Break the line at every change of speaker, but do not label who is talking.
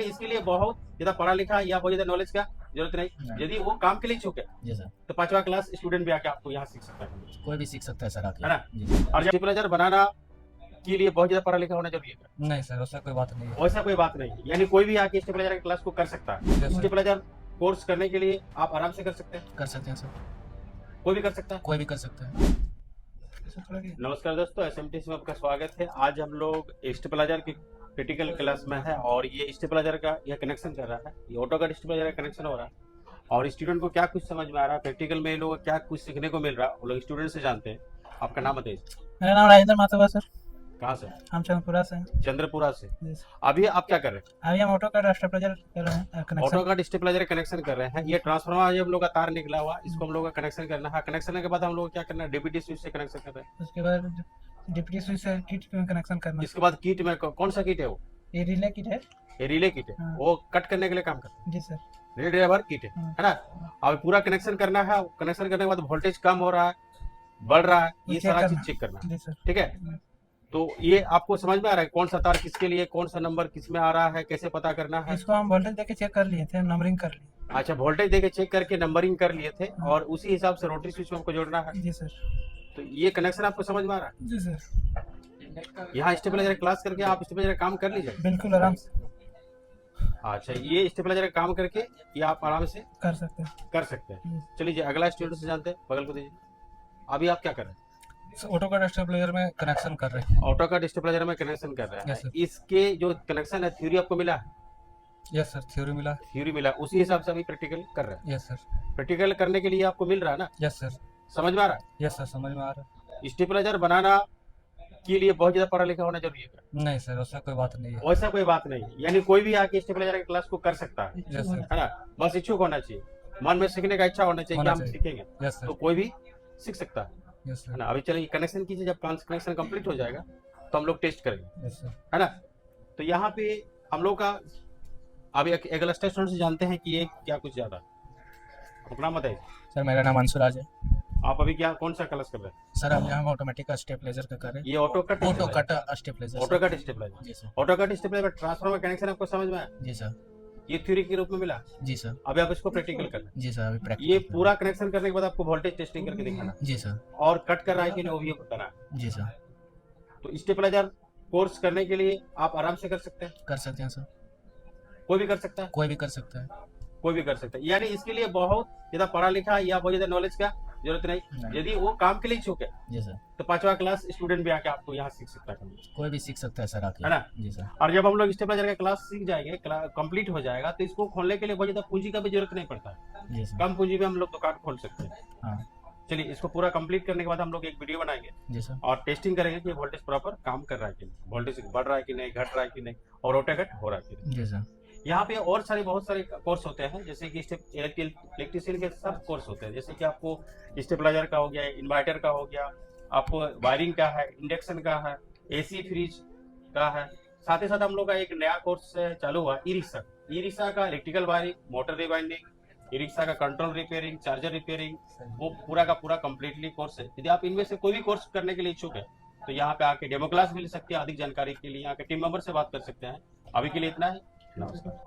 इसके लिए बहुत ज्यादा पढ़ा लिखा या बहुत ज्यादा नॉलेज का जरूरत नहीं। यदि वो काम के लिए इच्छुक है
जी सर,
तो 5वां क्लास स्टूडेंट भी आके आपको यहाँ सीख सकता है
कोई भी सीख सकता है सर आके।
ना।
जी
और जब स्टेबलाइजर बनाना के लिए बहुत ज्यादा पढ़ा लिखा होना जरूरी है,
नहीं सर, वैसा कोई बात नहीं है।
वैसा कोई बात नहीं, यानी कोई भी आके स्टेबलाइजर की क्लास को कर सकता है।
सर।
स्टेबलाइजर कोर्स करने के लिए आप आराम से कर सकते हैं,
कर सकते हैं सर,
कोई भी कर सकता है।
कोई भी कर सकता है।
नमस्कार दोस्तों, एसएमटीसी में आपका स्वागत है। आज हम लोग स्टेबलाइजर की क्रिटिकल क्लास में है और ये स्टेबलाइजर का यह कनेक्शन कर रहा है। ये ऑटो का स्टेबलाइजर का कनेक्शन हो रहा है और स्टूडेंट को क्या कुछ समझ में आ रहा है, प्रैक्टिकल में लोग क्या कुछ सीखने को मिल रहा है, वो लोग स्टूडेंट से जानते हैं। आपका नाम बताइए।
मेरा नाम राजेंद्र माथुर सर।
कहाँ से?
हम चंद्रपुरा से हैं।
चंद्रपुरा से।
Yes.
अभी आप क्या कर रहे हैं?
अभी हम ऑटो का स्टेबलाइजर कर रहे हैं
ऑटो
कनेक्शन।
का स्टेबलाइजर कनेक्शन कर रहे हैं। ये ट्रांसफार्मर जब हम लोग का तार निकला हुआ, इसको हम लोग का कनेक्शन करना है। कनेक्शन के बाद हम लोग क्या करना है, डीपीटी स्विच से कनेक्शन कर रहे हैं।
उसके बाद डीपीटी स्विच से किट में कनेक्शन करना है।
इसके बाद किट में कौन सा किट है वो?
ये रिले किट है।
ये रिले किट है,
हाँ।
वो कट करने के लिए काम करता
जी सर।
है। रिले ड्राइवर किट है ना। अब पूरा कनेक्शन करना है। कनेक्शन करने के बाद वोल्टेज कम हो रहा है, बढ़ रहा है, ये
चेक
सारा
करना।
चीज चेक करना है।
जी सर।
ठीक है, तो ये आपको समझ में आ रहा है कौन सा तार किसके लिए, कौन सा नंबर किस में आ रहा है, कैसे पता करना है।
इसको हम वोल्टेज देके चेक कर लिए थे, नंबरिंग कर लिए।
अच्छा, वोल्टेज देके चेक करके नंबरिंग कर लिए थे और उसी हिसाब से रोटरी स्विच में हमको जोड़ना है।
जी सर।
तो ये कनेक्शन आपको समझ में आ रहा
जी सर,
है। यहाँ स्टेबलाइजर क्लास करके आप स्टेबलाइजर काम कर लीजिए।
बिल्कुल आराम से
अच्छा, ये स्टेबलाइजर काम करके ये आप आराम से
कर सकते हैं।
कर सकते हैं। चलिए अगला स्टूडेंट से जानते हैं, बगल को दीजिए। अभी आप क्या कर रहे हैं?
ऑटो का स्टेबलाइजर में कनेक्शन कर रहे हैं।
ऑटो का स्टेबलाइजर में कनेक्शन कर रहे
Yes,
हैं।
sir.
इसके जो कनेक्शन है, थ्योरी आपको मिला है?
यस सर, थ्योरी मिला।
थ्योरी मिला, उसी हिसाब से अभी प्रैक्टिकल कर रहे हैं।
Yes sir.
प्रैक्टिकल करने के लिए आपको मिल रहा है ना,
यस सर।
समझ में आ रहा
यस सर, समझ में आ रहा
है। स्टेबलाइजर बनाना के लिए बहुत ज्यादा पढ़ा लिखा होना जरूरी है,
है। नहीं सर, वैसा कोई बात नहीं है।
वैसा कोई बात नहीं, यानी कोई भी आके स्टेबलाइजर की क्लास को कर सकता है,
यस सर।
है ना। बस इच्छुक होना चाहिए, मन में सीखने का इच्छा होना चाहिए कि
होना
हम
चाहिए।
सीखेंगे,
यस
तो
सर।
कोई भी सीख सकता है
यस
है
सर।
ना। अभी चलिए कनेक्शन कीजिए, जब कनेक्शन कंप्लीट हो जाएगा तो हम लोग टेस्ट करेंगे,
यस सर।
है ना। तो यहाँ पे हम लोग का अभी अगला स्टूडेंट से जानते हैं कि ये क्या कुछ ज्यादा। अपना बताइए।
सर मेरा नाम अंशुराज है।
आप अभी क्या कौन सा क्लास कर रहे हैं?
सर अभी हम ऑटोमेटिक स्टेबलाइजर का कर रहे हैं।
ये auto cut
auto cut stabiliser.
Auto cut stabiliser.
जी sir.
Auto cut stabiliser transformer connection आपको समझ में आया?
जी सर।
ये थ्योरी के रूप में मिला।
जी सर।
अभी आप इसको प्रैक्टिकल करना है।
जी सर, अभी
ये
प्रैक्टिस।
पूरा कनेक्शन करने के बाद आपको वोल्टेज टेस्टिंग करके दिखाना है
जी सर।
और कट कर रहा है कि नहीं वो भी बताना है।
जी सर।
तो स्टेबलाइजर कोर्स करने के लिए आप आराम से कर सकते हैं,
कर सकते हैं सर,
कोई भी कर सकता है,
कोई भी कर सकता है।
कोई भी कर सकता है, यानी इसके लिए बहुत ज्यादा पढ़ा लिखा या बहुत ज्यादा नॉलेज का जरूरत नहीं। यदि वो काम के लिए इच्छुक है
जी सर,
तो 5वां क्लास स्टूडेंट भी आके आपको यहाँ सीख सकता है,
कोई भी सीख सकता है सर आके।
है ना।
जी सर।
और जब हम लोग स्टेबलाइजर का क्लास सीख जाएंगे, कंप्लीट हो जाएगा, तो इसको खोलने के लिए बहुत ज्यादा पूंजी का भी जरूरत नहीं पड़ता है।
जी सर।
कम पूंजी में हम लोग दुकान खोल सकते हैं।
हाँ।
चलिए इसको पूरा कंप्लीट करने के बाद हम लोग एक वीडियो बनाएंगे
जी सर।
और टेस्टिंग करेंगे कि वोल्टेज प्रॉपर काम कर रहा है कि नहीं, वोल्टेज बढ़ रहा है कि नहीं, घट रहा है कि नहीं, और ऑटो कट हो रहा है कि नहीं।
जी सर।
यहाँ पे और बहुत सारे कोर्स होते हैं, जैसे कि इलेक्ट्रिशियन के सब कोर्स होते हैं, जैसे कि आपको स्टेबलाइजर का हो गया, इन्वर्टर का हो गया, आपको वायरिंग का है, इंडक्शन का है, एसी फ्रिज का है। साथ ही साथ हम लोग का एक नया कोर्स चालू हुआ, ई रिक्शा का electrical wiring, motor rewinding, e rickshaw का कंट्रोल रिपेयरिंग, चार्जर रिपेयरिंग, वो पूरा का पूरा कम्प्लीटली कोर्स है। यदि आप इनमें से कोई भी कोर्स करने के लिए इच्छुक है तो यहाँ पे आके डेमो क्लास मिल सकती है। अधिक जानकारी के लिए यहाँ के टीम मेंबर से बात कर सकते हैं। अभी के लिए इतना है, नमस्कार।